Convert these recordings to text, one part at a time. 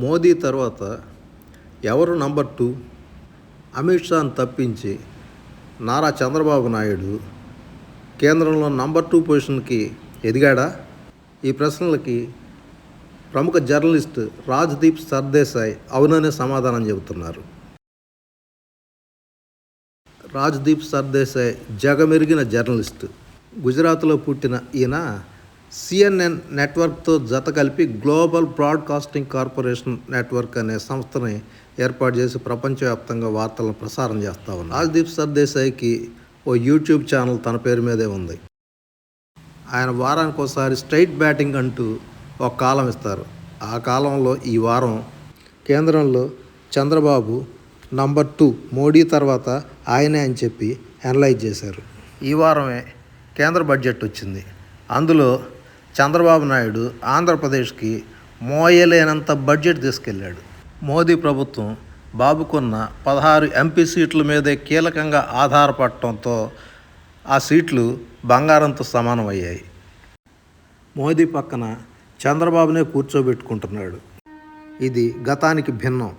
మోదీ తర్వాత ఎవరు నంబర్ 2? అమిత్ షాను తప్పించి నారా చంద్రబాబు నాయుడు కేంద్రంలో నంబర్ 2 పొజిషన్కి ఎదిగాడా? ఈ ప్రశ్నలకి ప్రముఖ జర్నలిస్ట్ రాజ్దీప్ సర్దేశాయ్ అవుననే సమాధానం చెబుతున్నారు. రాజ్దీప్ సర్దేశాయ్ జగమెరిగిన జర్నలిస్టు. గుజరాత్లో పుట్టిన ఈయన సిఎన్ఎన్ నెట్వర్క్తో జత కలిపి గ్లోబల్ బ్రాడ్కాస్టింగ్ కార్పొరేషన్ నెట్వర్క్ అనే సంస్థని ఏర్పాటు చేసి ప్రపంచవ్యాప్తంగా వార్తలను ప్రసారం చేస్తూ ఉన్నారు. రాజ్దీప్ సర్దేశాయ్కి ఓ యూట్యూబ్ ఛానల్ తన పేరు మీదే ఉంది. ఆయన వారానికి ఒకసారి స్ట్రైట్ బ్యాటింగ్ అంటూ ఒక కాలం ఇస్తారు. ఆ కాలంలో ఈ వారం కేంద్రంలో చంద్రబాబు నంబర్ 2, మోడీ తర్వాత ఆయనే అని చెప్పి అనలైజ్ చేశారు. ఈ వారమే కేంద్ర బడ్జెట్ వచ్చింది. అందులో చంద్రబాబు నాయుడు ఆంధ్రప్రదేశ్కి మోయలేనంత బడ్జెట్ తీసుకెళ్ళాడు. మోదీ ప్రభుత్వం బాబుకున్న 16 ఎంపీ సీట్ల మీదే కీలకంగా ఆధారపడటంతో ఆ సీట్లు బంగారంతో సమానమయ్యాయి. మోదీ పక్కన చంద్రబాబునే కూర్చోబెట్టుకుంటున్నాడు. ఇది గతానికి భిన్నం.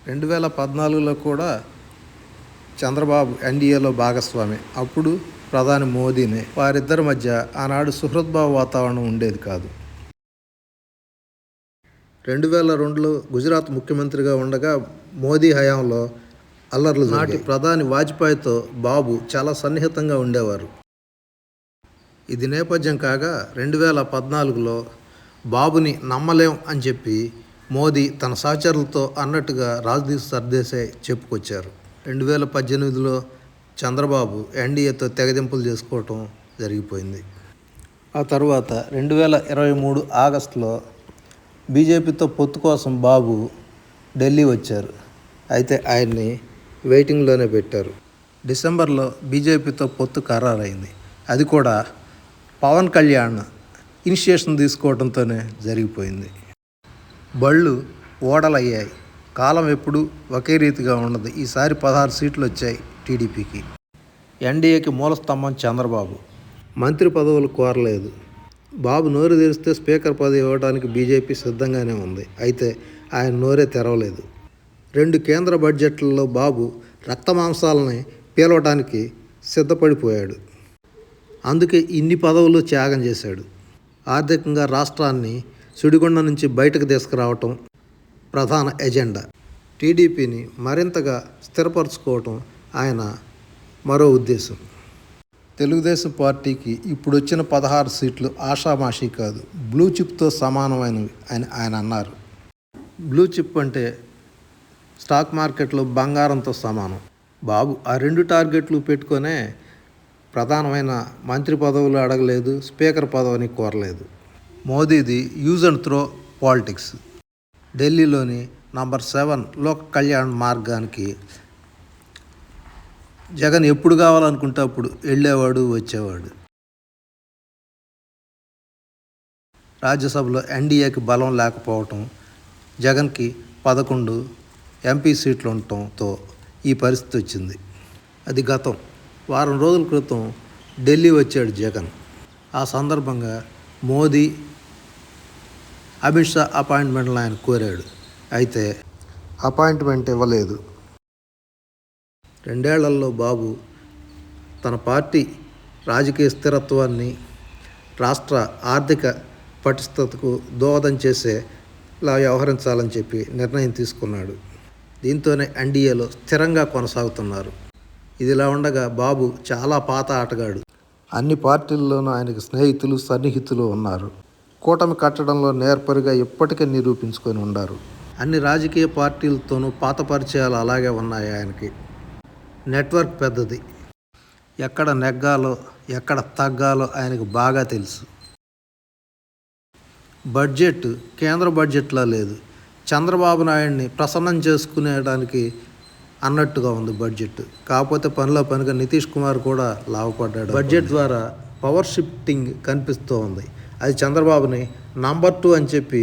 2014లో కూడా చంద్రబాబు ఎన్డీఏలో భాగస్వామి. అప్పుడు ప్రధాని మోదీనే. వారిద్దరి మధ్య ఆనాడు సుహృద్భావ వాతావరణం ఉండేది కాదు. 2002లో గుజరాత్ ముఖ్యమంత్రిగా ఉండగా మోదీ హయాంలో అల్లర్లు నాటి ప్రధాని వాజ్పేయితో బాబు చాలా సన్నిహితంగా ఉండేవారు. ఇది నేపథ్యం కాగా 2014లో బాబుని నమ్మలేం అని చెప్పి మోదీ తన సహచరులతో అన్నట్టుగా రాజ్దీప్ సర్దేశాయ్ చెప్పుకొచ్చారు. 2018లో చంద్రబాబు ఎన్డీఏతో తెగదింపులు చేసుకోవటం జరిగిపోయింది. ఆ తర్వాత 2023 ఆగస్టులో బీజేపీతో పొత్తు కోసం బాబు ఢిల్లీ వచ్చారు. అయితే ఆయన్ని వెయిటింగ్లోనే పెట్టారు. డిసెంబర్లో బీజేపీతో పొత్తు ఖరారైంది. అది కూడా పవన్ కళ్యాణ్ ఇనిషియేషన్ తీసుకోవడంతోనే జరిగిపోయింది. బళ్ళు ఓడలయ్యాయి. కాలం ఎప్పుడు ఒకే రీతిగా ఉండదు. ఈసారి 16 సీట్లు వచ్చాయి టీడీపీకి. ఎన్డీఏకి మూలస్తంభం చంద్రబాబు. మంత్రి పదవులు కోరలేదు. బాబు నోరు తెరిస్తే స్పీకర్ పదవి ఇవ్వడానికి బీజేపీ సిద్ధంగానే ఉంది. అయితే ఆయన నోరే తెరవలేదు. 2 కేంద్ర బడ్జెట్లలో బాబు రక్తమాంసాలని పీలవడానికి సిద్ధపడిపోయాడు. అందుకే ఇన్ని పదవులు త్యాగం చేశాడు. ఆర్థికంగా రాష్ట్రాన్ని సుడిగుండ నుంచి బయటకు తీసుకురావటం ప్రధాన ఎజెండా. టీడీపీని మరింతగా స్థిరపరచుకోవటం ఆయన మరో ఉద్దేశం. తెలుగుదేశం పార్టీకి ఇప్పుడు వచ్చిన 16 సీట్లు ఆషామాషీ కాదు, బ్లూ చిప్తో సమానమైనవి అని ఆయన అన్నారు. బ్లూ చిప్ అంటే స్టాక్ మార్కెట్లో బంగారంతో సమానం. బాబు ఆ 2 టార్గెట్లు పెట్టుకొనే ప్రధానమైన మంత్రి పదవులు అడగలేదు, స్పీకర్ పదవిని కోరలేదు. మోదీది యూజ్ అండ్ త్రో పాలిటిక్స్. ఢిల్లీలోని నంబర్ 7 లోక్ కళ్యాణ్ మార్గానికి జగన్ ఎప్పుడు కావాలనుకుంటే అప్పుడు వెళ్ళేవాడు, వచ్చేవాడు. రాజ్యసభలో ఎన్డీఏకి బలం లేకపోవటం, జగన్కి 11 ఎంపీ సీట్లు ఉండటంతో ఈ పరిస్థితి వచ్చింది. అది గతం. వారం రోజుల క్రితం ఢిల్లీ వచ్చాడు జగన్. ఆ సందర్భంగా మోదీ, అమిత్ షా అపాయింట్మెంట్లు ఆయన కోరాడు. అయితే అపాయింట్మెంట్ ఇవ్వలేదు. 2 ఏళ్లలో బాబు తన పార్టీ రాజకీయ స్థిరత్వాన్ని, రాష్ట్ర ఆర్థిక పటిష్టతకు దోహదం చేసేలా వ్యవహరించాలని చెప్పి నిర్ణయం తీసుకున్నాడు. దీంతోనే ఎన్డీఏలో స్థిరంగా కొనసాగుతున్నారు. ఇదిలా ఉండగా బాబు చాలా పాత ఆటగాడు. అన్ని పార్టీల్లోనూ ఆయనకు స్నేహితులు, సన్నిహితులు ఉన్నారు. కూటమి కట్టడంలో నేర్పరిగా ఇప్పటికే నిరూపించుకొని ఉన్నారు. అన్ని రాజకీయ పార్టీలతోనూ పాత పరిచయాలు అలాగే ఉన్నాయి ఆయనకి. నెట్వర్క్ పెద్దది. ఎక్కడ నెగ్గాలో, ఎక్కడ తగ్గాలో ఆయనకు బాగా తెలుసు. బడ్జెట్ కేంద్ర బడ్జెట్లా లేదు. చంద్రబాబు నాయుడిని ప్రసన్నం చేసుకునేడానికి అన్నట్టుగా ఉంది బడ్జెట్. కాకపోతే పనిలో పనిగా నితీష్ కుమార్ కూడా లాభపడ్డాడు. బడ్జెట్ ద్వారా పవర్ షిఫ్టింగ్ కనిపిస్తూ ఉంది. అది చంద్రబాబుని నంబర్ 2 అని చెప్పి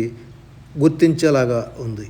గుర్తించేలాగా ఉంది.